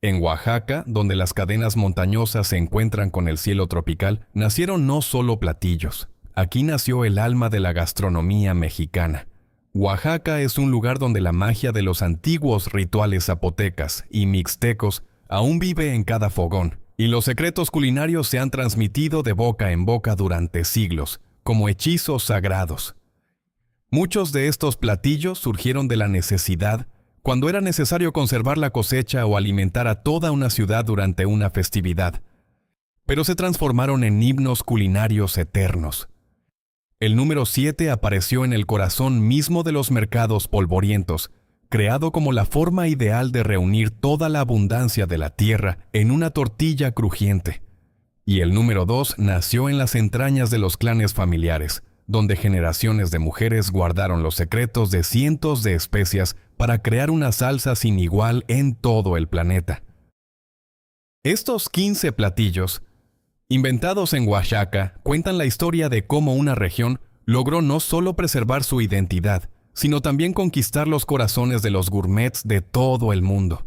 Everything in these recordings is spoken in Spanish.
En Oaxaca, donde las cadenas montañosas se encuentran con el cielo tropical, nacieron no solo platillos. Aquí nació el alma de la gastronomía mexicana. Oaxaca es un lugar donde la magia de los antiguos rituales zapotecas y mixtecos aún vive en cada fogón, y los secretos culinarios se han transmitido de boca en boca durante siglos, como hechizos sagrados. Muchos de estos platillos surgieron de la necesidad cuando era necesario conservar la cosecha o alimentar a toda una ciudad durante una festividad, pero se transformaron en himnos culinarios eternos. El número 7 apareció en el corazón mismo de los mercados polvorientos, creado como la forma ideal de reunir toda la abundancia de la tierra en una tortilla crujiente. Y el número 2 nació en las entrañas de los clanes familiares, donde generaciones de mujeres guardaron los secretos de cientos de especias para crear una salsa sin igual en todo el planeta. Estos 15 platillos, inventados en Oaxaca, cuentan la historia de cómo una región logró no solo preservar su identidad, sino también conquistar los corazones de los gourmets de todo el mundo.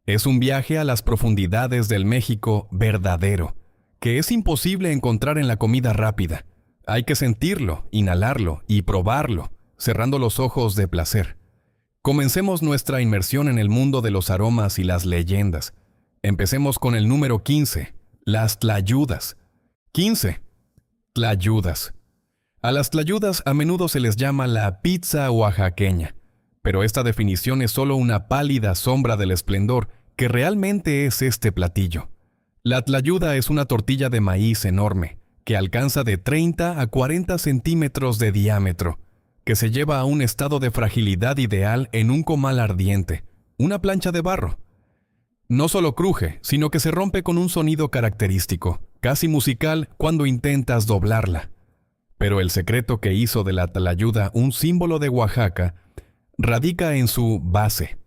Es un viaje a las profundidades del México verdadero, que es imposible encontrar en la comida rápida. Hay que sentirlo, inhalarlo y probarlo, cerrando los ojos de placer. Comencemos nuestra inmersión en el mundo de los aromas y las leyendas. Empecemos con el número 15, las tlayudas. 15. Tlayudas. A las tlayudas a menudo se les llama la pizza oaxaqueña, pero esta definición es solo una pálida sombra del esplendor que realmente es este platillo. La tlayuda es una tortilla de maíz enorme, que alcanza de 30 a 40 centímetros de diámetro, que se lleva a un estado de fragilidad ideal en un comal ardiente, una plancha de barro. No solo cruje, sino que se rompe con un sonido característico, casi musical cuando intentas doblarla. Pero el secreto que hizo de la tlayuda un símbolo de Oaxaca radica en su base.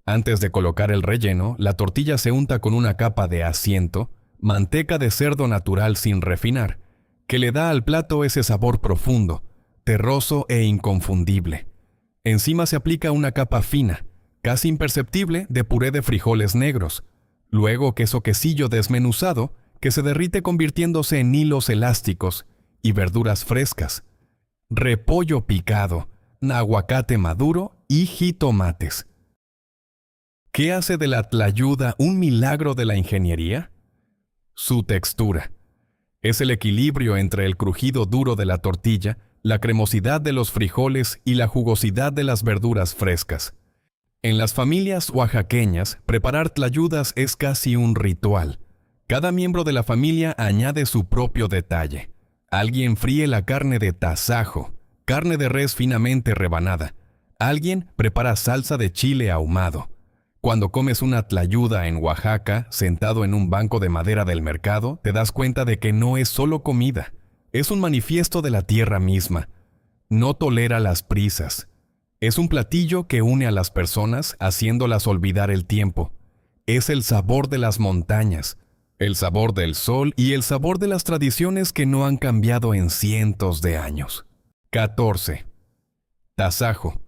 Antes de colocar el relleno, la tortilla se unta con una capa de asiento, manteca de cerdo natural sin refinar, que le da al plato ese sabor profundo, terroso e inconfundible. Encima se aplica una capa fina, casi imperceptible, de puré de frijoles negros, luego queso quesillo desmenuzado que se derrite convirtiéndose en hilos elásticos, y verduras frescas, repollo picado, aguacate maduro y jitomates. ¿Qué hace de la tlayuda un milagro de la ingeniería? Su textura. Es el equilibrio entre el crujido duro de la tortilla, la cremosidad de los frijoles y la jugosidad de las verduras frescas. En las familias oaxaqueñas, preparar tlayudas es casi un ritual. Cada miembro de la familia añade su propio detalle. Alguien fríe la carne de tasajo, carne de res finamente rebanada. Alguien prepara salsa de chile ahumado. Cuando comes una tlayuda en Oaxaca, sentado en un banco de madera del mercado, te das cuenta de que no es solo comida, es un manifiesto de la tierra misma. No tolera las prisas. Es un platillo que une a las personas, haciéndolas olvidar el tiempo. Es el sabor de las montañas, el sabor del sol y el sabor de las tradiciones que no han cambiado en cientos de años. 14. Tasajo.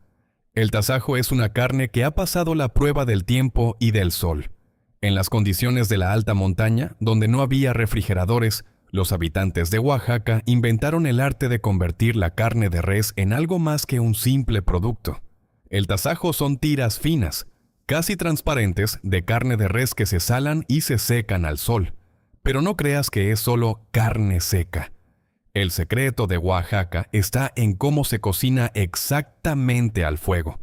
El tasajo es una carne que ha pasado la prueba del tiempo y del sol. En las condiciones de la alta montaña, donde no había refrigeradores, los habitantes de Oaxaca inventaron el arte de convertir la carne de res en algo más que un simple producto. El tasajo son tiras finas, casi transparentes, de carne de res que se salan y se secan al sol. Pero no creas que es solo carne seca. El secreto de Oaxaca está en cómo se cocina exactamente al fuego.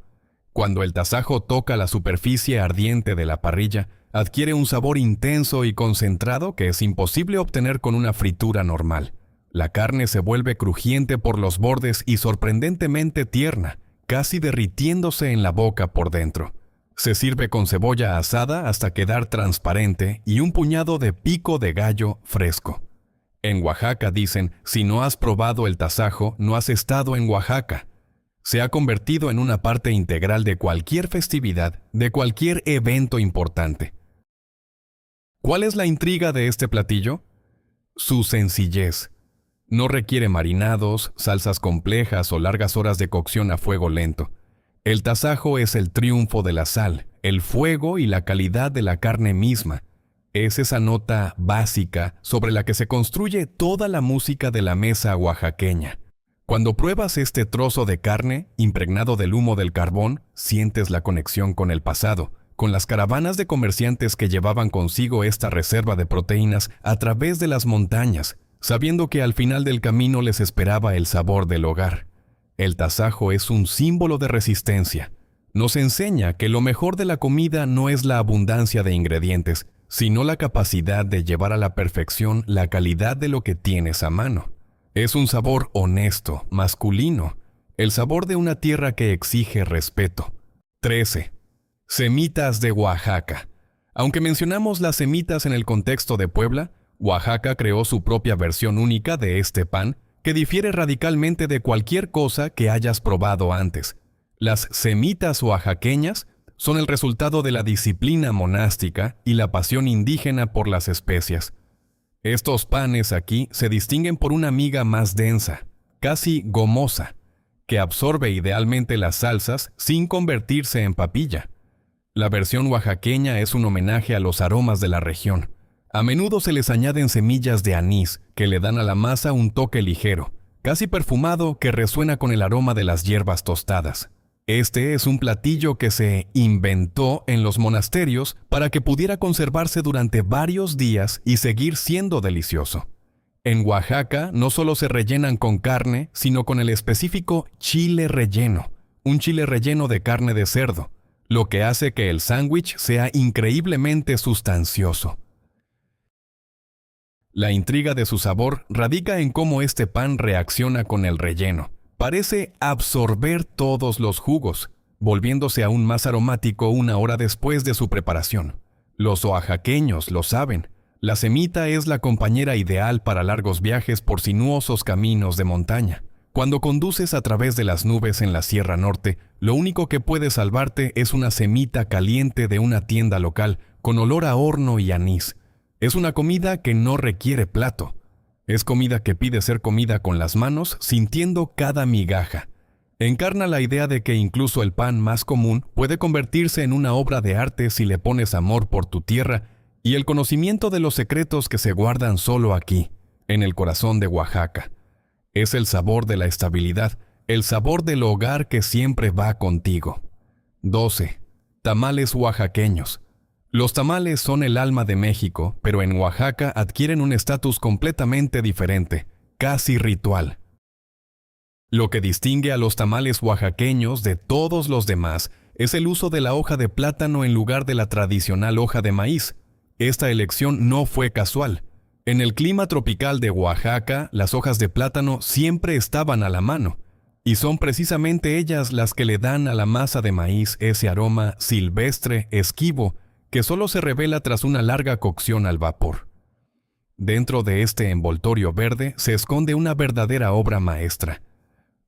Cuando el tasajo toca la superficie ardiente de la parrilla, adquiere un sabor intenso y concentrado que es imposible obtener con una fritura normal. La carne se vuelve crujiente por los bordes y sorprendentemente tierna, casi derritiéndose en la boca por dentro. Se sirve con cebolla asada hasta quedar transparente y un puñado de pico de gallo fresco. En Oaxaca dicen, si no has probado el tasajo, no has estado en Oaxaca. Se ha convertido en una parte integral de cualquier festividad, de cualquier evento importante. ¿Cuál es la intriga de este platillo? Su sencillez. No requiere marinados, salsas complejas o largas horas de cocción a fuego lento. El tasajo es el triunfo de la sal, el fuego y la calidad de la carne misma. Es esa nota básica sobre la que se construye toda la música de la mesa oaxaqueña. Cuando pruebas este trozo de carne, impregnado del humo del carbón, sientes la conexión con el pasado, con las caravanas de comerciantes que llevaban consigo esta reserva de proteínas a través de las montañas, sabiendo que al final del camino les esperaba el sabor del hogar. El tasajo es un símbolo de resistencia. Nos enseña que lo mejor de la comida no es la abundancia de ingredientes, sino la capacidad de llevar a la perfección la calidad de lo que tienes a mano. Es un sabor honesto, masculino, el sabor de una tierra que exige respeto. 13. Semitas de Oaxaca. Aunque mencionamos las semitas en el contexto de Puebla, Oaxaca creó su propia versión única de este pan que difiere radicalmente de cualquier cosa que hayas probado antes. Las semitas oaxaqueñas son el resultado de la disciplina monástica y la pasión indígena por las especias. Estos panes aquí se distinguen por una miga más densa, casi gomosa, que absorbe idealmente las salsas sin convertirse en papilla. La versión oaxaqueña es un homenaje a los aromas de la región. A menudo se les añaden semillas de anís que le dan a la masa un toque ligero, casi perfumado que resuena con el aroma de las hierbas tostadas. Este es un platillo que se inventó en los monasterios para que pudiera conservarse durante varios días y seguir siendo delicioso. En Oaxaca no solo se rellenan con carne, sino con el específico chile relleno, un chile relleno de carne de cerdo, lo que hace que el sándwich sea increíblemente sustancioso. La intriga de su sabor radica en cómo este pan reacciona con el relleno. Parece absorber todos los jugos, volviéndose aún más aromático una hora después de su preparación. Los oaxaqueños lo saben. La semita es la compañera ideal para largos viajes por sinuosos caminos de montaña. Cuando conduces a través de las nubes en la Sierra Norte, lo único que puede salvarte es una semita caliente de una tienda local con olor a horno y anís. Es una comida que no requiere plato. Es comida que pide ser comida con las manos, sintiendo cada migaja. Encarna la idea de que incluso el pan más común puede convertirse en una obra de arte si le pones amor por tu tierra y el conocimiento de los secretos que se guardan solo aquí, en el corazón de Oaxaca. Es el sabor de la estabilidad, el sabor del hogar que siempre va contigo. 12. Tamales oaxaqueños. Los tamales son el alma de México, pero en Oaxaca adquieren un estatus completamente diferente, casi ritual. Lo que distingue a los tamales oaxaqueños de todos los demás es el uso de la hoja de plátano en lugar de la tradicional hoja de maíz. Esta elección no fue casual. En el clima tropical de Oaxaca, las hojas de plátano siempre estaban a la mano, y son precisamente ellas las que le dan a la masa de maíz ese aroma silvestre, esquivo, que solo se revela tras una larga cocción al vapor. Dentro de este envoltorio verde se esconde una verdadera obra maestra.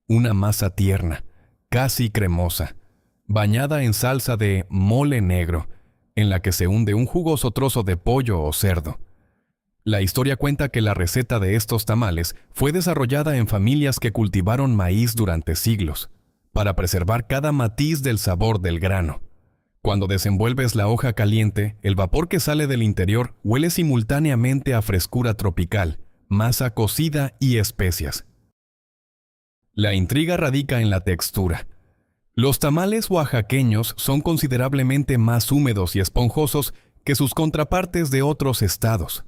Una masa tierna, casi cremosa, bañada en salsa de mole negro, en la que se hunde un jugoso trozo de pollo o cerdo. La historia cuenta que la receta de estos tamales fue desarrollada en familias que cultivaron maíz durante siglos, para preservar cada matiz del sabor del grano. Cuando desenvuelves la hoja caliente, el vapor que sale del interior huele simultáneamente a frescura tropical, masa cocida y especias. La intriga radica en la textura. Los tamales oaxaqueños son considerablemente más húmedos y esponjosos que sus contrapartes de otros estados.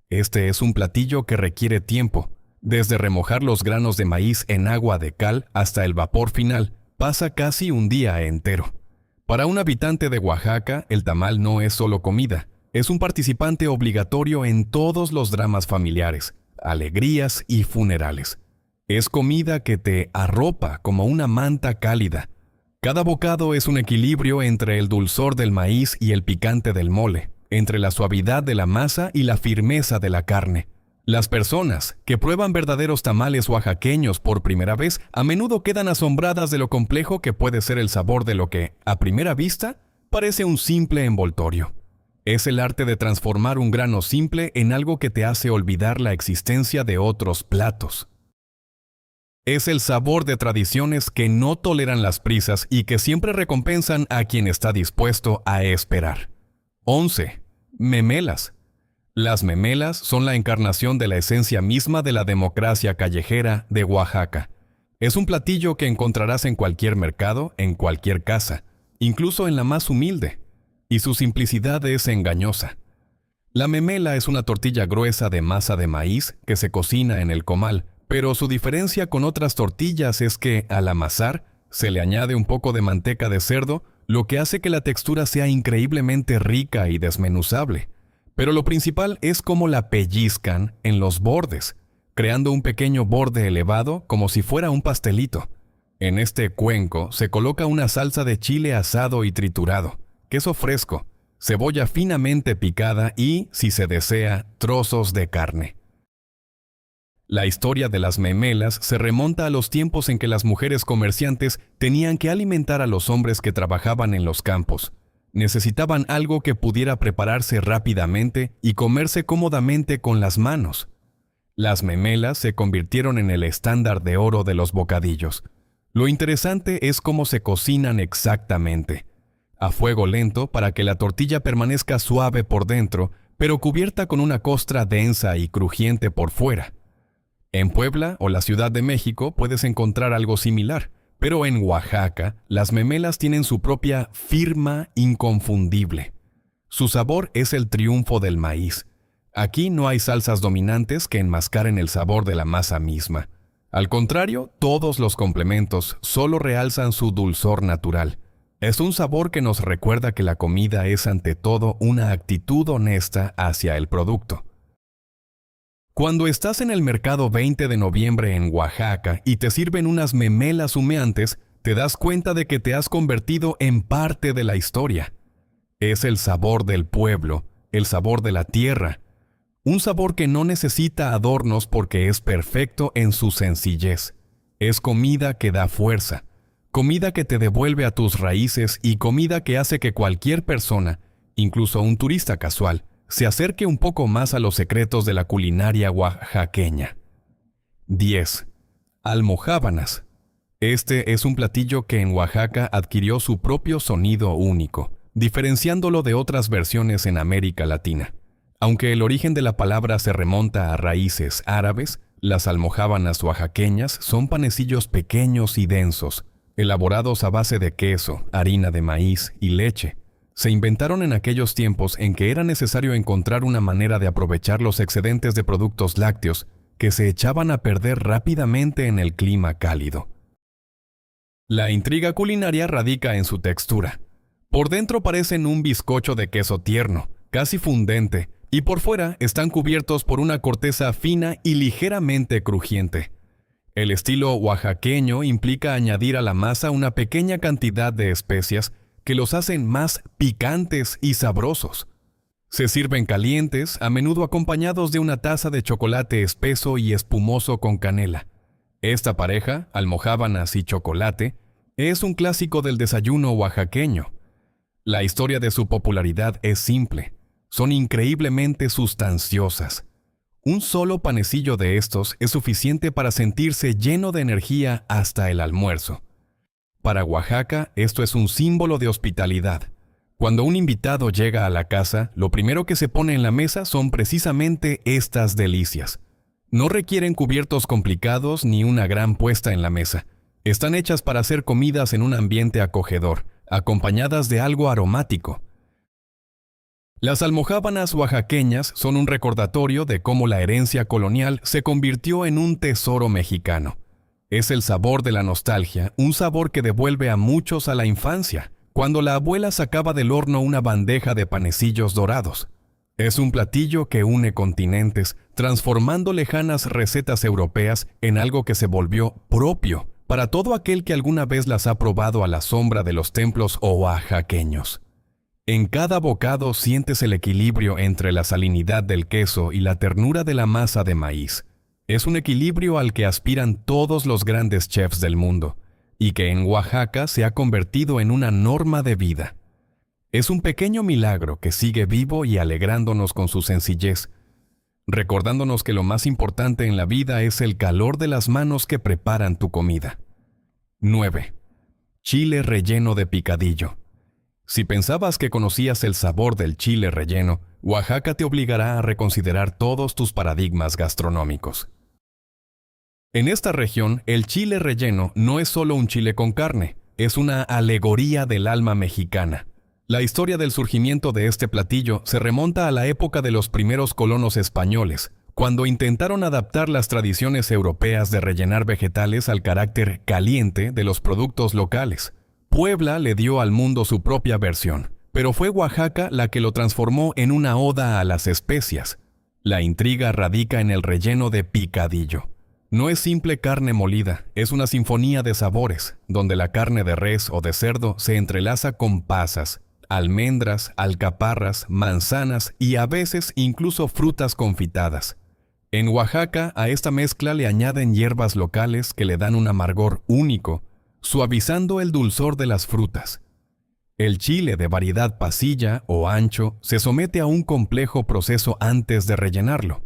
Este es un platillo que requiere tiempo. Desde remojar los granos de maíz en agua de cal hasta el vapor final, pasa casi un día entero. Para un habitante de Oaxaca, el tamal no es solo comida, es un participante obligatorio en todos los dramas familiares, alegrías y funerales. Es comida que te arropa como una manta cálida. Cada bocado es un equilibrio entre el dulzor del maíz y el picante del mole, entre la suavidad de la masa y la firmeza de la carne. Las personas que prueban verdaderos tamales oaxaqueños por primera vez a menudo quedan asombradas de lo complejo que puede ser el sabor de lo que, a primera vista, parece un simple envoltorio. Es el arte de transformar un grano simple en algo que te hace olvidar la existencia de otros platos. Es el sabor de tradiciones que no toleran las prisas y que siempre recompensan a quien está dispuesto a esperar. 11. Memelas. Las memelas son la encarnación de la esencia misma de la democracia callejera de Oaxaca. Es un platillo que encontrarás en cualquier mercado, en cualquier casa, incluso en la más humilde, y su simplicidad es engañosa. La memela es una tortilla gruesa de masa de maíz que se cocina en el comal, pero su diferencia con otras tortillas es que, al amasar, se le añade un poco de manteca de cerdo, lo que hace que la textura sea increíblemente rica y desmenuzable. Pero lo principal es cómo la pellizcan en los bordes, creando un pequeño borde elevado como si fuera un pastelito. En este cuenco se coloca una salsa de chile asado y triturado, queso fresco, cebolla finamente picada y, si se desea, trozos de carne. La historia de las memelas se remonta a los tiempos en que las mujeres comerciantes tenían que alimentar a los hombres que trabajaban en los campos. Necesitaban algo que pudiera prepararse rápidamente y comerse cómodamente con las manos. Las memelas se convirtieron en el estándar de oro de los bocadillos. Lo interesante es cómo se cocinan exactamente. A fuego lento para que la tortilla permanezca suave por dentro, pero cubierta con una costra densa y crujiente por fuera. En Puebla o la Ciudad de México puedes encontrar algo similar, pero en Oaxaca las memelas tienen su propia firma inconfundible. Su sabor es el triunfo del maíz. Aquí no hay salsas dominantes que enmascaren el sabor de la masa misma. Al contrario, todos los complementos solo realzan su dulzor natural. Es un sabor que nos recuerda que la comida es ante todo una actitud honesta hacia el producto. Cuando estás en el mercado 20 de noviembre en Oaxaca y te sirven unas memelas humeantes, te das cuenta de que te has convertido en parte de la historia. Es el sabor del pueblo, el sabor de la tierra. Un sabor que no necesita adornos porque es perfecto en su sencillez. Es comida que da fuerza, comida que te devuelve a tus raíces y comida que hace que cualquier persona, incluso un turista casual, se acerque un poco más a los secretos de la culinaria oaxaqueña. 10. Almojábanas. Este es un platillo que en Oaxaca adquirió su propio sonido único, diferenciándolo de otras versiones en América Latina. Aunque el origen de la palabra se remonta a raíces árabes, las almojábanas oaxaqueñas son panecillos pequeños y densos, elaborados a base de queso, harina de maíz y leche. Se inventaron en aquellos tiempos en que era necesario encontrar una manera de aprovechar los excedentes de productos lácteos que se echaban a perder rápidamente en el clima cálido. La intriga culinaria radica en su textura. Por dentro parecen un bizcocho de queso tierno, casi fundente, y por fuera están cubiertos por una corteza fina y ligeramente crujiente. El estilo oaxaqueño implica añadir a la masa una pequeña cantidad de especias que los hacen más picantes y sabrosos. Se sirven calientes, a menudo acompañados de una taza de chocolate espeso y espumoso con canela. Esta pareja, almojábanas y chocolate, es un clásico del desayuno oaxaqueño. La historia de su popularidad es simple. Son increíblemente sustanciosas. Un solo panecillo de estos es suficiente para sentirse lleno de energía hasta el almuerzo. Para Oaxaca, esto es un símbolo de hospitalidad. Cuando un invitado llega a la casa, lo primero que se pone en la mesa son precisamente estas delicias. No requieren cubiertos complicados ni una gran puesta en la mesa. Están hechas para ser comidas en un ambiente acogedor, acompañadas de algo aromático. Las almojábanas oaxaqueñas son un recordatorio de cómo la herencia colonial se convirtió en un tesoro mexicano. Es el sabor de la nostalgia, un sabor que devuelve a muchos a la infancia, cuando la abuela sacaba del horno una bandeja de panecillos dorados. Es un platillo que une continentes, transformando lejanas recetas europeas en algo que se volvió propio para todo aquel que alguna vez las ha probado a la sombra de los templos oaxaqueños. En cada bocado sientes el equilibrio entre la salinidad del queso y la ternura de la masa de maíz. Es un equilibrio al que aspiran todos los grandes chefs del mundo, y que en Oaxaca se ha convertido en una norma de vida. Es un pequeño milagro que sigue vivo y alegrándonos con su sencillez. recordándonos que lo más importante en la vida es el calor de las manos que preparan tu comida. 9. Chile relleno de picadillo. Si pensabas que conocías el sabor del chile relleno, Oaxaca te obligará a reconsiderar todos tus paradigmas gastronómicos. En esta región, el chile relleno no es solo un chile con carne, es una alegoría del alma mexicana. La historia del surgimiento de este platillo se remonta a la época de los primeros colonos españoles, cuando intentaron adaptar las tradiciones europeas de rellenar vegetales al carácter caliente de los productos locales. Puebla le dio al mundo su propia versión, pero fue Oaxaca la que lo transformó en una oda a las especias. La intriga radica en el relleno de picadillo. No es simple carne molida, es una sinfonía de sabores, donde la carne de res o de cerdo se entrelaza con pasas, almendras, alcaparras, manzanas y a veces incluso frutas confitadas. En Oaxaca a esta mezcla le añaden hierbas locales que le dan un amargor único, suavizando el dulzor de las frutas. El chile de variedad pasilla o ancho se somete a un complejo proceso antes de rellenarlo.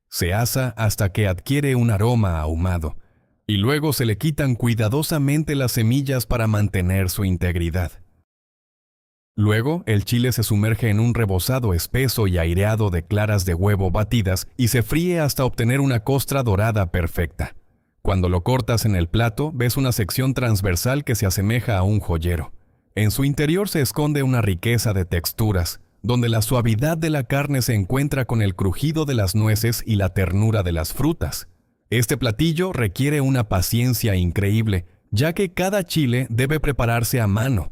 Se asa hasta que adquiere un aroma ahumado, y luego se le quitan cuidadosamente las semillas para mantener su integridad. Luego, el chile se sumerge en un rebozado espeso y aireado de claras de huevo batidas y se fríe hasta obtener una costra dorada perfecta. Cuando lo cortas en el plato, ves una sección transversal que se asemeja a un joyero. En su interior se esconde una riqueza de texturas, donde la suavidad de la carne se encuentra con el crujido de las nueces y la ternura de las frutas. Este platillo requiere una paciencia increíble, ya que cada chile debe prepararse a mano.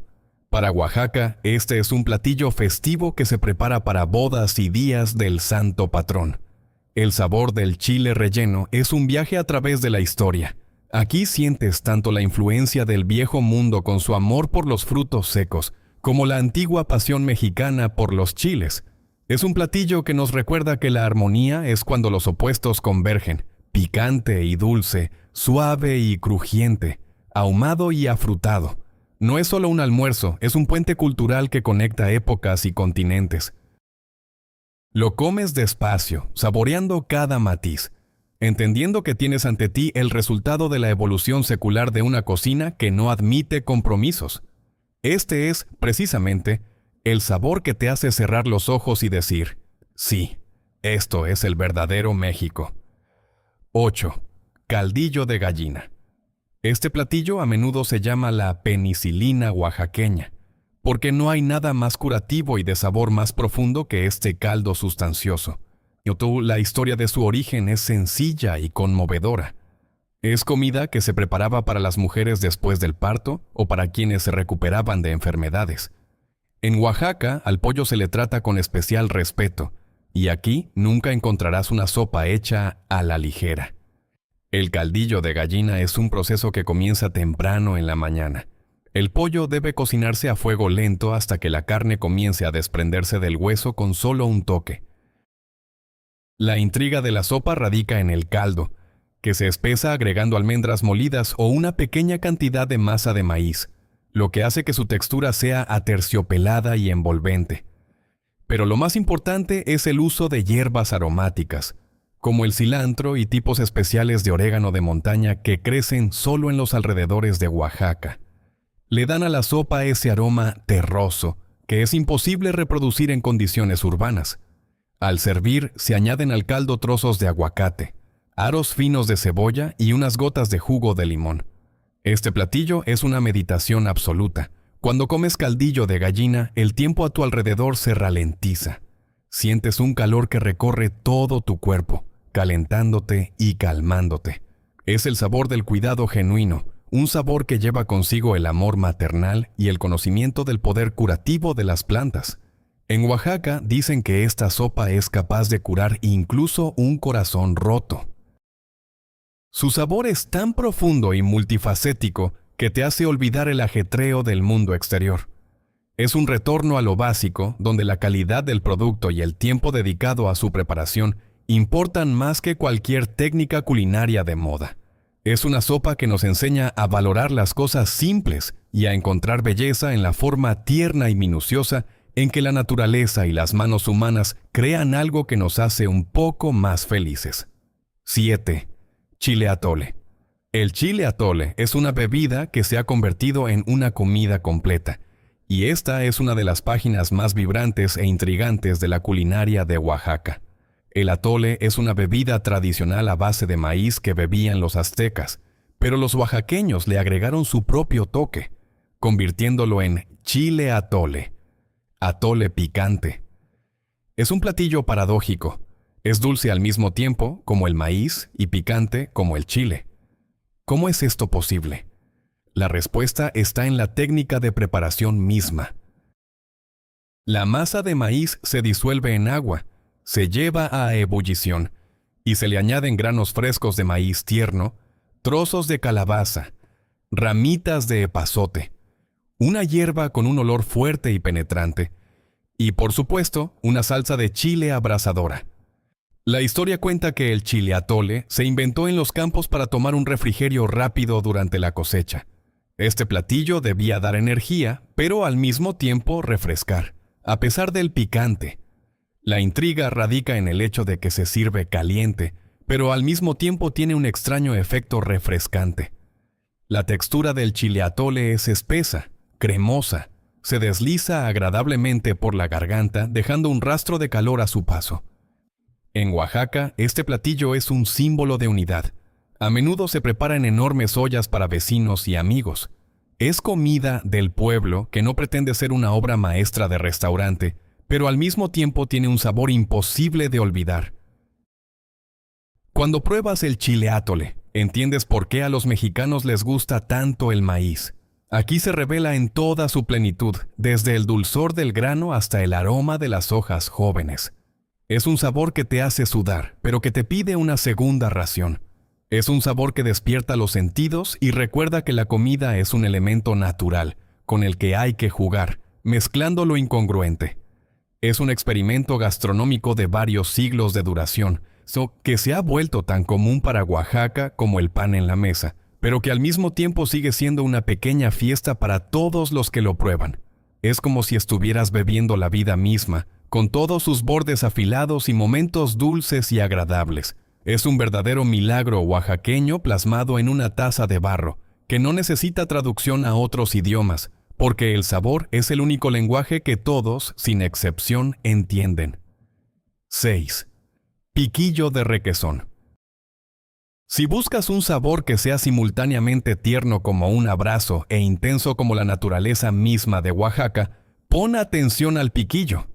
Para Oaxaca, este es un platillo festivo que se prepara para bodas y días del santo patrón. El sabor del chile relleno es un viaje a través de la historia. Aquí sientes tanto la influencia del viejo mundo con su amor por los frutos secos, como la antigua pasión mexicana por los chiles. Es un platillo que nos recuerda que la armonía es cuando los opuestos convergen, picante y dulce, suave y crujiente, ahumado y afrutado. No es solo un almuerzo, es un puente cultural que conecta épocas y continentes. Lo comes despacio, saboreando cada matiz, entendiendo que tienes ante ti el resultado de la evolución secular de una cocina que no admite compromisos. Este es, precisamente, el sabor que te hace cerrar los ojos y decir, sí, esto es el verdadero México. 8. Caldillo de gallina. Este platillo a menudo se llama la penicilina oaxaqueña, porque no hay nada más curativo y de sabor más profundo que este caldo sustancioso. La historia de su origen es sencilla y conmovedora. Es comida que se preparaba para las mujeres después del parto o para quienes se recuperaban de enfermedades. En Oaxaca, al pollo se le trata con especial respeto, y aquí nunca encontrarás una sopa hecha a la ligera. El caldillo de gallina es un proceso que comienza temprano en la mañana. El pollo debe cocinarse a fuego lento hasta que la carne comience a desprenderse del hueso con solo un toque. La intriga de la sopa radica en el caldo, que se espesa agregando almendras molidas o una pequeña cantidad de masa de maíz, lo que hace que su textura sea aterciopelada y envolvente. Pero lo más importante es el uso de hierbas aromáticas, como el cilantro y tipos especiales de orégano de montaña que crecen solo en los alrededores de Oaxaca. Le dan a la sopa ese aroma terroso que es imposible reproducir en condiciones urbanas. Al servir, se añaden al caldo trozos de aguacate, aros finos de cebolla y unas gotas de jugo de limón. Este platillo es una meditación absoluta. Cuando comes caldillo de gallina, el tiempo a tu alrededor se ralentiza. Sientes un calor que recorre todo tu cuerpo, calentándote y calmándote. Es el sabor del cuidado genuino, un sabor que lleva consigo el amor maternal y el conocimiento del poder curativo de las plantas. En Oaxaca dicen que esta sopa es capaz de curar incluso un corazón roto. Su sabor es tan profundo y multifacético que te hace olvidar el ajetreo del mundo exterior. Es un retorno a lo básico, donde la calidad del producto y el tiempo dedicado a su preparación importan más que cualquier técnica culinaria de moda. Es una sopa que nos enseña a valorar las cosas simples y a encontrar belleza en la forma tierna y minuciosa en que la naturaleza y las manos humanas crean algo que nos hace un poco más felices. 7. Chile atole. El chile atole es una bebida que se ha convertido en una comida completa, y esta es una de las páginas más vibrantes e intrigantes de la culinaria de Oaxaca. El atole es una bebida tradicional a base de maíz que bebían los aztecas, pero los oaxaqueños le agregaron su propio toque, convirtiéndolo en chile atole, atole picante. Es un platillo paradójico. Es dulce al mismo tiempo como el maíz y picante como el chile. ¿Cómo es esto posible? La respuesta está en la técnica de preparación misma. La masa de maíz se disuelve en agua, se lleva a ebullición y se le añaden granos frescos de maíz tierno, trozos de calabaza, ramitas de epazote, una hierba con un olor fuerte y penetrante, y por supuesto, una salsa de chile abrasadora. La historia cuenta que el chile atole se inventó en los campos para tomar un refrigerio rápido durante la cosecha. Este platillo debía dar energía, pero al mismo tiempo refrescar, a pesar del picante. La intriga radica en el hecho de que se sirve caliente, pero al mismo tiempo tiene un extraño efecto refrescante. La textura del chile atole es espesa, cremosa, se desliza agradablemente por la garganta, dejando un rastro de calor a su paso. En Oaxaca, este platillo es un símbolo de unidad. A menudo se prepara en enormes ollas para vecinos y amigos. Es comida del pueblo que no pretende ser una obra maestra de restaurante, pero al mismo tiempo tiene un sabor imposible de olvidar. Cuando pruebas el chile atole, entiendes por qué a los mexicanos les gusta tanto el maíz. Aquí se revela en toda su plenitud, desde el dulzor del grano hasta el aroma de las hojas jóvenes. Es un sabor que te hace sudar, pero que te pide una segunda ración. Es un sabor que despierta los sentidos y recuerda que la comida es un elemento natural, con el que hay que jugar, mezclando lo incongruente. Es un experimento gastronómico de varios siglos de duración, que se ha vuelto tan común para Oaxaca como el pan en la mesa, pero que al mismo tiempo sigue siendo una pequeña fiesta para todos los que lo prueban. Es como si estuvieras bebiendo la vida misma, con todos sus bordes afilados y momentos dulces y agradables. Es un verdadero milagro oaxaqueño plasmado en una taza de barro, que no necesita traducción a otros idiomas, porque el sabor es el único lenguaje que todos, sin excepción, entienden. 6. Piquillo de requesón. Si buscas un sabor que sea simultáneamente tierno como un abrazo e intenso como la naturaleza misma de Oaxaca, pon atención al piquillo.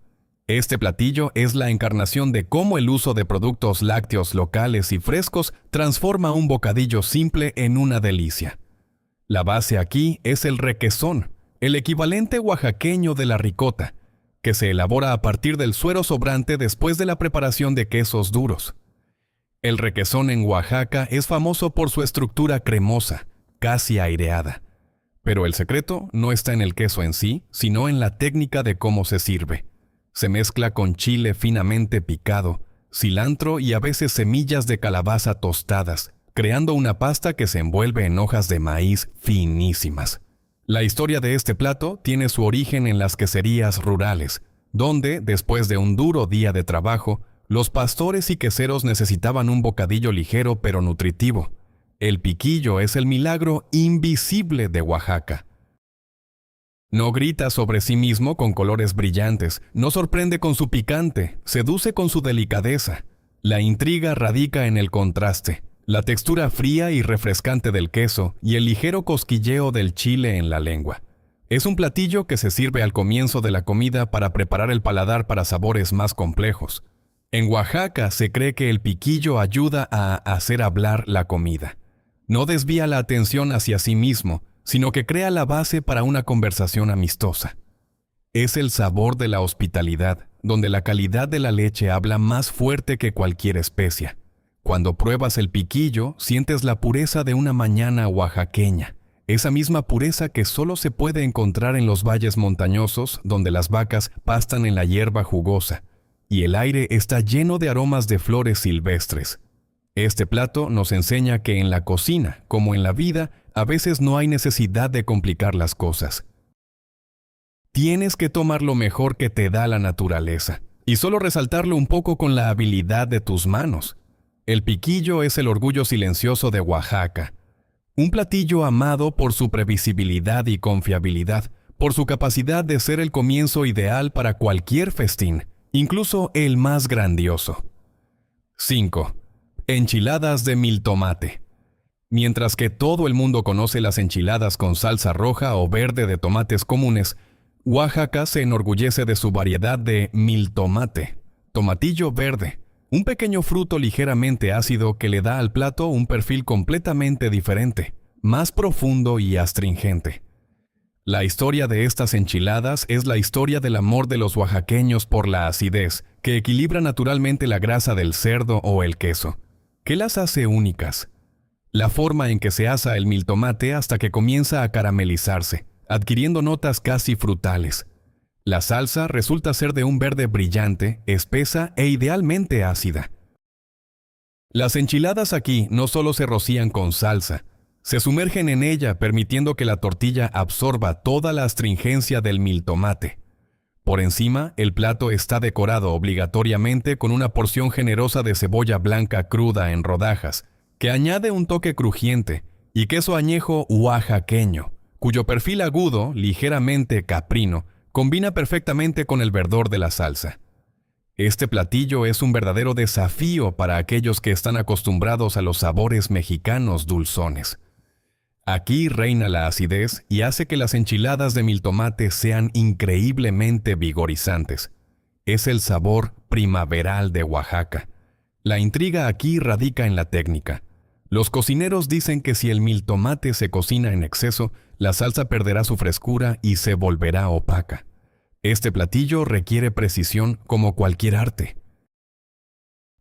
Este platillo es la encarnación de cómo el uso de productos lácteos locales y frescos transforma un bocadillo simple en una delicia. La base aquí es el requesón, el equivalente oaxaqueño de la ricota, que se elabora a partir del suero sobrante después de la preparación de quesos duros. El requesón en Oaxaca es famoso por su estructura cremosa, casi aireada. Pero el secreto no está en el queso en sí, sino en la técnica de cómo se sirve. Se mezcla con chile finamente picado, cilantro y a veces semillas de calabaza tostadas, creando una pasta que se envuelve en hojas de maíz finísimas. La historia de este plato tiene su origen en las queserías rurales, donde, después de un duro día de trabajo, los pastores y queseros necesitaban un bocadillo ligero pero nutritivo. El piquillo es el milagro invisible de Oaxaca. No grita sobre sí mismo con colores brillantes, no sorprende con su picante, seduce con su delicadeza. La intriga radica en el contraste, la textura fría y refrescante del queso y el ligero cosquilleo del chile en la lengua. Es un platillo que se sirve al comienzo de la comida para preparar el paladar para sabores más complejos. En Oaxaca se cree que el piquillo ayuda a hacer hablar la comida. No desvía la atención hacia sí mismo, sino que crea la base para una conversación amistosa. Es el sabor de la hospitalidad, donde la calidad de la leche habla más fuerte que cualquier especia. Cuando pruebas el piquillo, sientes la pureza de una mañana oaxaqueña, esa misma pureza que solo se puede encontrar en los valles montañosos donde las vacas pastan en la hierba jugosa, y el aire está lleno de aromas de flores silvestres. Este plato nos enseña que en la cocina, como en la vida, a veces no hay necesidad de complicar las cosas. Tienes que tomar lo mejor que te da la naturaleza y solo resaltarlo un poco con la habilidad de tus manos. El piquillo es el orgullo silencioso de Oaxaca. Un platillo amado por su previsibilidad y confiabilidad, por su capacidad de ser el comienzo ideal para cualquier festín, incluso el más grandioso. 5. Enchiladas de miltomate. Mientras que todo el mundo conoce las enchiladas con salsa roja o verde de tomates comunes, Oaxaca se enorgullece de su variedad de miltomate, tomatillo verde, un pequeño fruto ligeramente ácido que le da al plato un perfil completamente diferente, más profundo y astringente. La historia de estas enchiladas es la historia del amor de los oaxaqueños por la acidez, que equilibra naturalmente la grasa del cerdo o el queso. ¿Qué las hace únicas? La forma en que se asa el miltomate hasta que comienza a caramelizarse, adquiriendo notas casi frutales. La salsa resulta ser de un verde brillante, espesa e idealmente ácida. Las enchiladas aquí no solo se rocían con salsa, se sumergen en ella permitiendo que la tortilla absorba toda la astringencia del miltomate. Por encima, el plato está decorado obligatoriamente con una porción generosa de cebolla blanca cruda en rodajas, que añade un toque crujiente, y queso añejo oaxaqueño, cuyo perfil agudo, ligeramente caprino, combina perfectamente con el verdor de la salsa. Este platillo es un verdadero desafío para aquellos que están acostumbrados a los sabores mexicanos dulzones. Aquí reina la acidez y hace que las enchiladas de miltomate sean increíblemente vigorizantes. Es el sabor primaveral de Oaxaca. La intriga aquí radica en la técnica. Los cocineros dicen que si el miltomate se cocina en exceso, la salsa perderá su frescura y se volverá opaca. Este platillo requiere precisión como cualquier arte.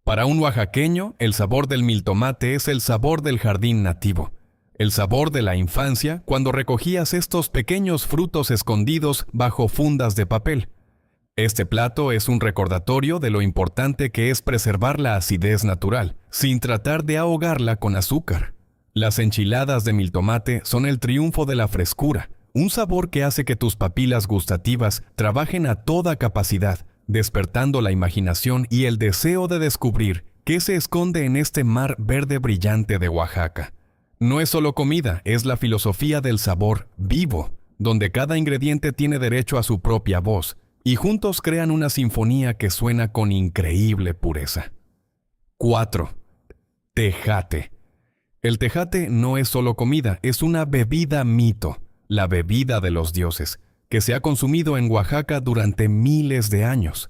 Para un oaxaqueño, el sabor del miltomate es el sabor del jardín nativo, el sabor de la infancia cuando recogías estos pequeños frutos escondidos bajo fundas de papel. Este plato es un recordatorio de lo importante que es preservar la acidez natural, sin tratar de ahogarla con azúcar. Las enchiladas de miltomate son el triunfo de la frescura, un sabor que hace que tus papilas gustativas trabajen a toda capacidad, despertando la imaginación y el deseo de descubrir qué se esconde en este mar verde brillante de Oaxaca. No es solo comida, es la filosofía del sabor vivo, donde cada ingrediente tiene derecho a su propia voz, y juntos crean una sinfonía que suena con increíble pureza. 4. Tejate. El tejate no es solo comida, es una bebida mito, la bebida de los dioses, que se ha consumido en Oaxaca durante miles de años.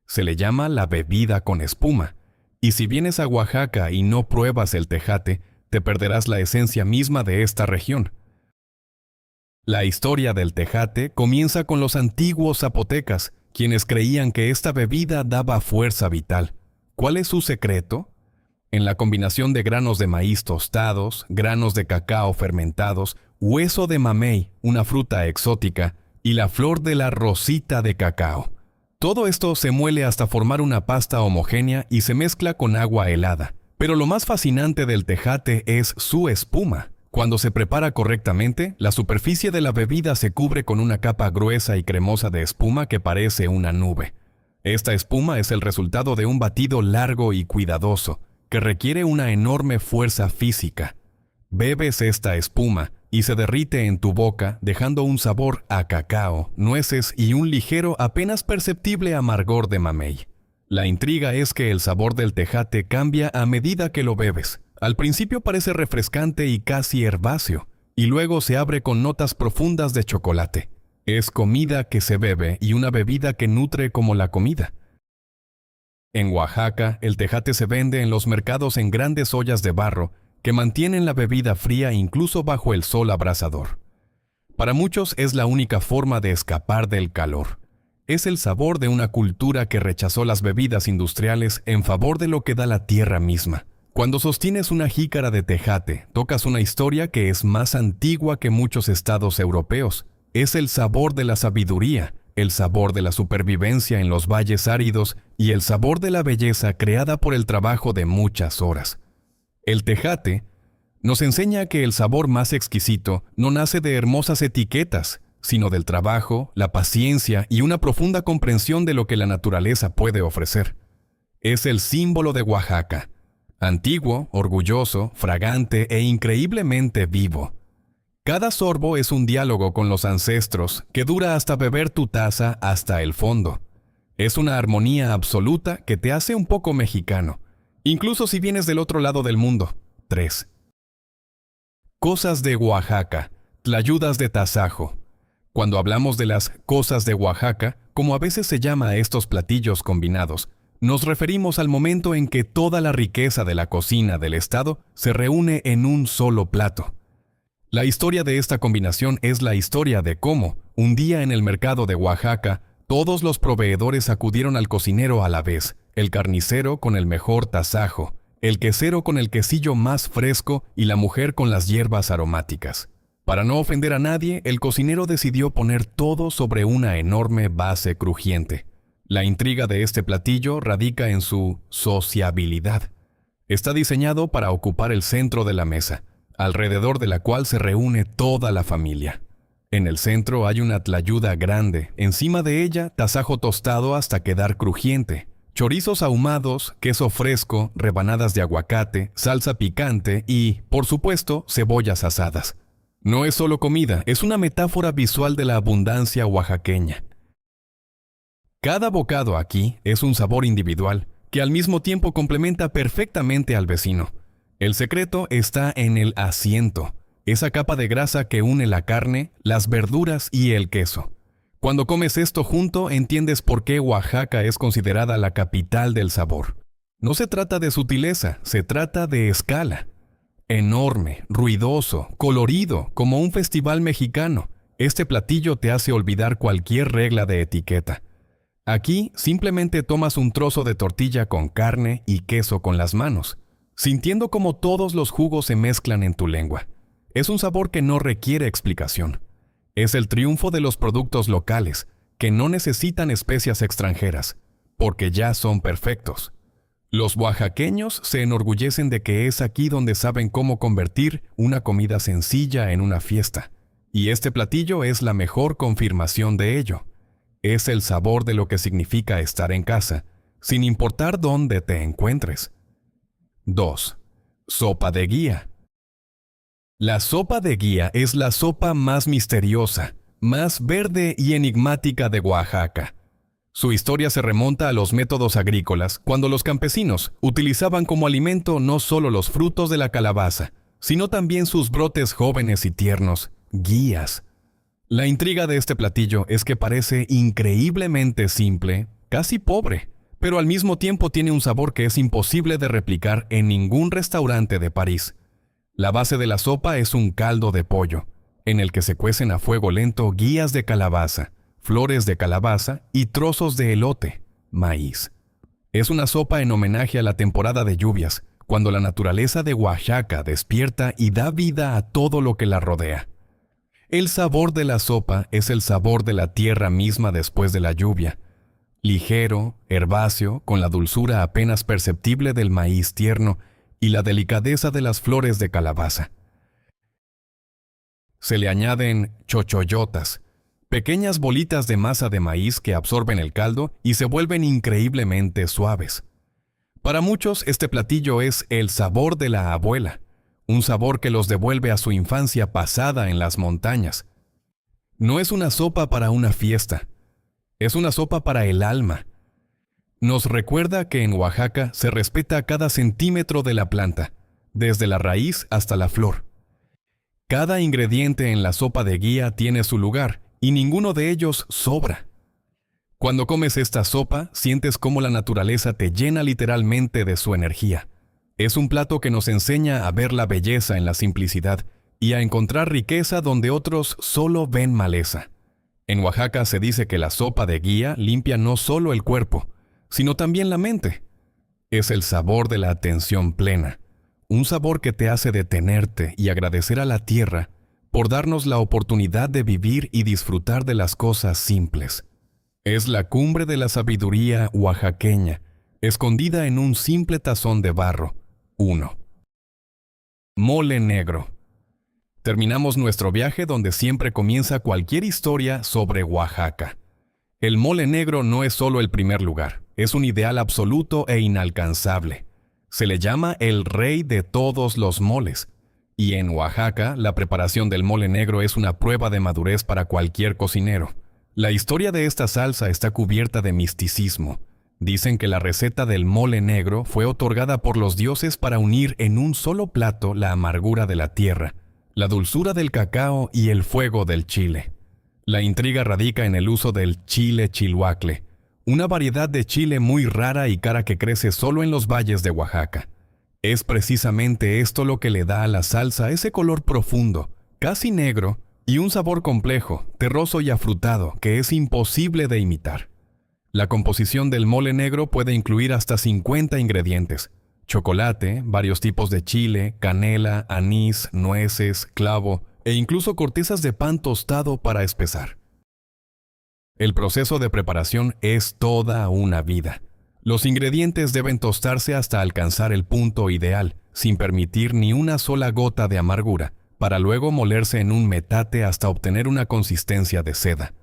Se le llama la bebida con espuma, y si vienes a Oaxaca y no pruebas el tejate, te perderás la esencia misma de esta región. La historia del tejate comienza con los antiguos zapotecas, quienes creían que esta bebida daba fuerza vital. ¿Cuál es su secreto? En la combinación de granos de maíz tostados, granos de cacao fermentados, hueso de mamey, una fruta exótica, y la flor de la rosita de cacao. Todo esto se muele hasta formar una pasta homogénea y se mezcla con agua helada. Pero lo más fascinante del tejate es su espuma. Cuando se prepara correctamente, la superficie de la bebida se cubre con una capa gruesa y cremosa de espuma que parece una nube. Esta espuma es el resultado de un batido largo y cuidadoso, que requiere una enorme fuerza física. Bebes esta espuma y se derrite en tu boca, dejando un sabor a cacao, nueces y un ligero, apenas perceptible amargor de mamey. La intriga es que el sabor del tejate cambia a medida que lo bebes. Al principio parece refrescante y casi herbáceo, y luego se abre con notas profundas de chocolate. Es comida que se bebe y una bebida que nutre como la comida. En Oaxaca, el tejate se vende en los mercados en grandes ollas de barro que mantienen la bebida fría incluso bajo el sol abrasador. Para muchos es la única forma de escapar del calor. Es el sabor de una cultura que rechazó las bebidas industriales en favor de lo que da la tierra misma. Cuando sostienes una jícara de tejate, tocas una historia que es más antigua que muchos estados europeos. Es el sabor de la sabiduría, el sabor de la supervivencia en los valles áridos y el sabor de la belleza creada por el trabajo de muchas horas. El tejate nos enseña que el sabor más exquisito no nace de hermosas etiquetas, sino del trabajo, la paciencia y una profunda comprensión de lo que la naturaleza puede ofrecer. Es el símbolo de Oaxaca, antiguo, orgulloso, fragante e increíblemente vivo. Cada sorbo es un diálogo con los ancestros que dura hasta beber tu taza hasta el fondo. Es una armonía absoluta que te hace un poco mexicano, incluso si vienes del otro lado del mundo. 3. Cosas de Oaxaca, tlayudas de tasajo. Cuando hablamos de las cosas de Oaxaca, como a veces se llama a estos platillos combinados, nos referimos al momento en que toda la riqueza de la cocina del estado se reúne en un solo plato. La historia de esta combinación es la historia de cómo, un día en el mercado de Oaxaca, todos los proveedores acudieron al cocinero a la vez, el carnicero con el mejor tasajo, el quesero con el quesillo más fresco y la mujer con las hierbas aromáticas. Para no ofender a nadie, el cocinero decidió poner todo sobre una enorme base crujiente. La intriga de este platillo radica en su sociabilidad. Está diseñado para ocupar el centro de la mesa, alrededor de la cual se reúne toda la familia. En el centro hay una tlayuda grande, encima de ella tasajo tostado hasta quedar crujiente, chorizos ahumados, queso fresco, rebanadas de aguacate, salsa picante y, por supuesto, cebollas asadas. No es solo comida, es una metáfora visual de la abundancia oaxaqueña. Cada bocado aquí es un sabor individual, que al mismo tiempo complementa perfectamente al vecino. El secreto está en el asiento, esa capa de grasa que une la carne, las verduras y el queso. Cuando comes esto junto, entiendes por qué Oaxaca es considerada la capital del sabor. No se trata de sutileza, se trata de escala. Enorme, ruidoso, colorido, como un festival mexicano, este platillo te hace olvidar cualquier regla de etiqueta. Aquí simplemente tomas un trozo de tortilla con carne y queso con las manos, sintiendo como todos los jugos se mezclan en tu lengua. Es un sabor que no requiere explicación. Es el triunfo de los productos locales, que no necesitan especias extranjeras, porque ya son perfectos. Los oaxaqueños se enorgullecen de que es aquí donde saben cómo convertir una comida sencilla en una fiesta, y este platillo es la mejor confirmación de ello. Es el sabor de lo que significa estar en casa, sin importar dónde te encuentres. 2. Sopa de guía. La sopa de guía es la sopa más misteriosa, más verde y enigmática de Oaxaca. Su historia se remonta a los métodos agrícolas, cuando los campesinos utilizaban como alimento no solo los frutos de la calabaza, sino también sus brotes jóvenes y tiernos, guías. La intriga de este platillo es que parece increíblemente simple, casi pobre, pero al mismo tiempo tiene un sabor que es imposible de replicar en ningún restaurante de París. La base de la sopa es un caldo de pollo, en el que se cuecen a fuego lento guías de calabaza, flores de calabaza y trozos de elote, maíz. Es una sopa en homenaje a la temporada de lluvias, cuando la naturaleza de Oaxaca despierta y da vida a todo lo que la rodea. El sabor de la sopa es el sabor de la tierra misma después de la lluvia, ligero, herbáceo, con la dulzura apenas perceptible del maíz tierno y la delicadeza de las flores de calabaza. Se le añaden chochoyotas, pequeñas bolitas de masa de maíz que absorben el caldo y se vuelven increíblemente suaves. Para muchos, este platillo es el sabor de la abuela, un sabor que los devuelve a su infancia pasada en las montañas. No es una sopa para una fiesta, es una sopa para el alma. Nos recuerda que en Oaxaca se respeta cada centímetro de la planta, desde la raíz hasta la flor. Cada ingrediente en la sopa de guía tiene su lugar y ninguno de ellos sobra. Cuando comes esta sopa, sientes cómo la naturaleza te llena literalmente de su energía. Es un plato que nos enseña a ver la belleza en la simplicidad y a encontrar riqueza donde otros solo ven maleza. En Oaxaca se dice que la sopa de guía limpia no solo el cuerpo, sino también la mente. Es el sabor de la atención plena, un sabor que te hace detenerte y agradecer a la tierra por darnos la oportunidad de vivir y disfrutar de las cosas simples. Es la cumbre de la sabiduría oaxaqueña, escondida en un simple tazón de barro. 1. Mole negro. Terminamos nuestro viaje donde siempre comienza cualquier historia sobre Oaxaca. El mole negro no es solo el primer lugar, es un ideal absoluto e inalcanzable. Se le llama el rey de todos los moles. Y en Oaxaca, la preparación del mole negro es una prueba de madurez para cualquier cocinero. La historia de esta salsa está cubierta de misticismo. Dicen que la receta del mole negro fue otorgada por los dioses para unir en un solo plato la amargura de la tierra, la dulzura del cacao y el fuego del chile. La intriga radica en el uso del chile chilhuacle, una variedad de chile muy rara y cara que crece solo en los valles de Oaxaca. Es precisamente esto lo que le da a la salsa ese color profundo, casi negro, y un sabor complejo, terroso y afrutado que es imposible de imitar. La composición del mole negro puede incluir hasta 50 ingredientes: chocolate, varios tipos de chile, canela, anís, nueces, clavo e incluso cortezas de pan tostado para espesar. El proceso de preparación es toda una vida. Los ingredientes deben tostarse hasta alcanzar el punto ideal, sin permitir ni una sola gota de amargura, para luego molerse en un metate hasta obtener una consistencia de seda.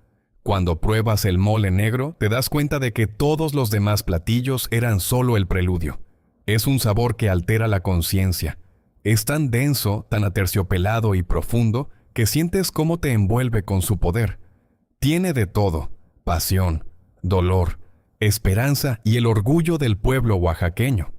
Cuando pruebas el mole negro, te das cuenta de que todos los demás platillos eran solo el preludio. Es un sabor que altera la conciencia. Es tan denso, tan aterciopelado y profundo, que sientes cómo te envuelve con su poder. Tiene de todo: pasión, dolor, esperanza y el orgullo del pueblo oaxaqueño.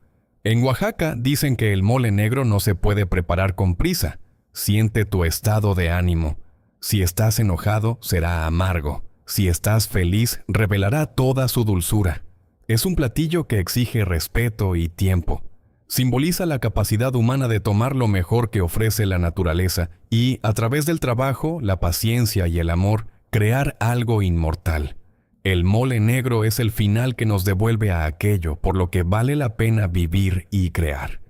En Oaxaca dicen que el mole negro no se puede preparar con prisa. Siente tu estado de ánimo. Si estás enojado, será amargo. Si estás feliz, revelará toda su dulzura. Es un platillo que exige respeto y tiempo. Simboliza la capacidad humana de tomar lo mejor que ofrece la naturaleza y, a través del trabajo, la paciencia y el amor, crear algo inmortal. El mole negro es el final que nos devuelve a aquello por lo que vale la pena vivir y crear.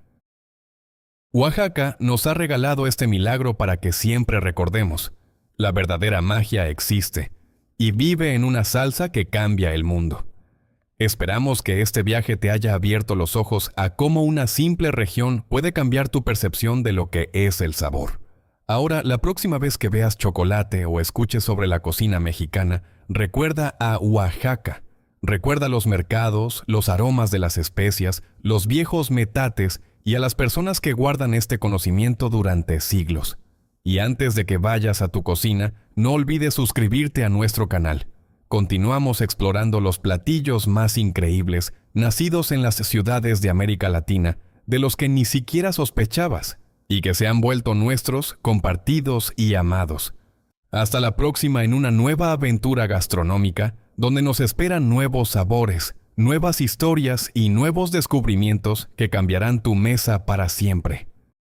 Oaxaca nos ha regalado este milagro para que siempre recordemos: la verdadera magia existe y vive en una salsa que cambia el mundo. Esperamos que este viaje te haya abierto los ojos a cómo una simple región puede cambiar tu percepción de lo que es el sabor. Ahora, la próxima vez que veas chocolate o escuches sobre la cocina mexicana, recuerda a Oaxaca. Recuerda los mercados, los aromas de las especias, los viejos metates y a las personas que guardan este conocimiento durante siglos. Y antes de que vayas a tu cocina, no olvides suscribirte a nuestro canal. Continuamos explorando los platillos más increíbles, nacidos en las ciudades de América Latina, de los que ni siquiera sospechabas, y que se han vuelto nuestros, compartidos y amados. Hasta la próxima en una nueva aventura gastronómica, donde nos esperan nuevos sabores, nuevas historias y nuevos descubrimientos que cambiarán tu mesa para siempre.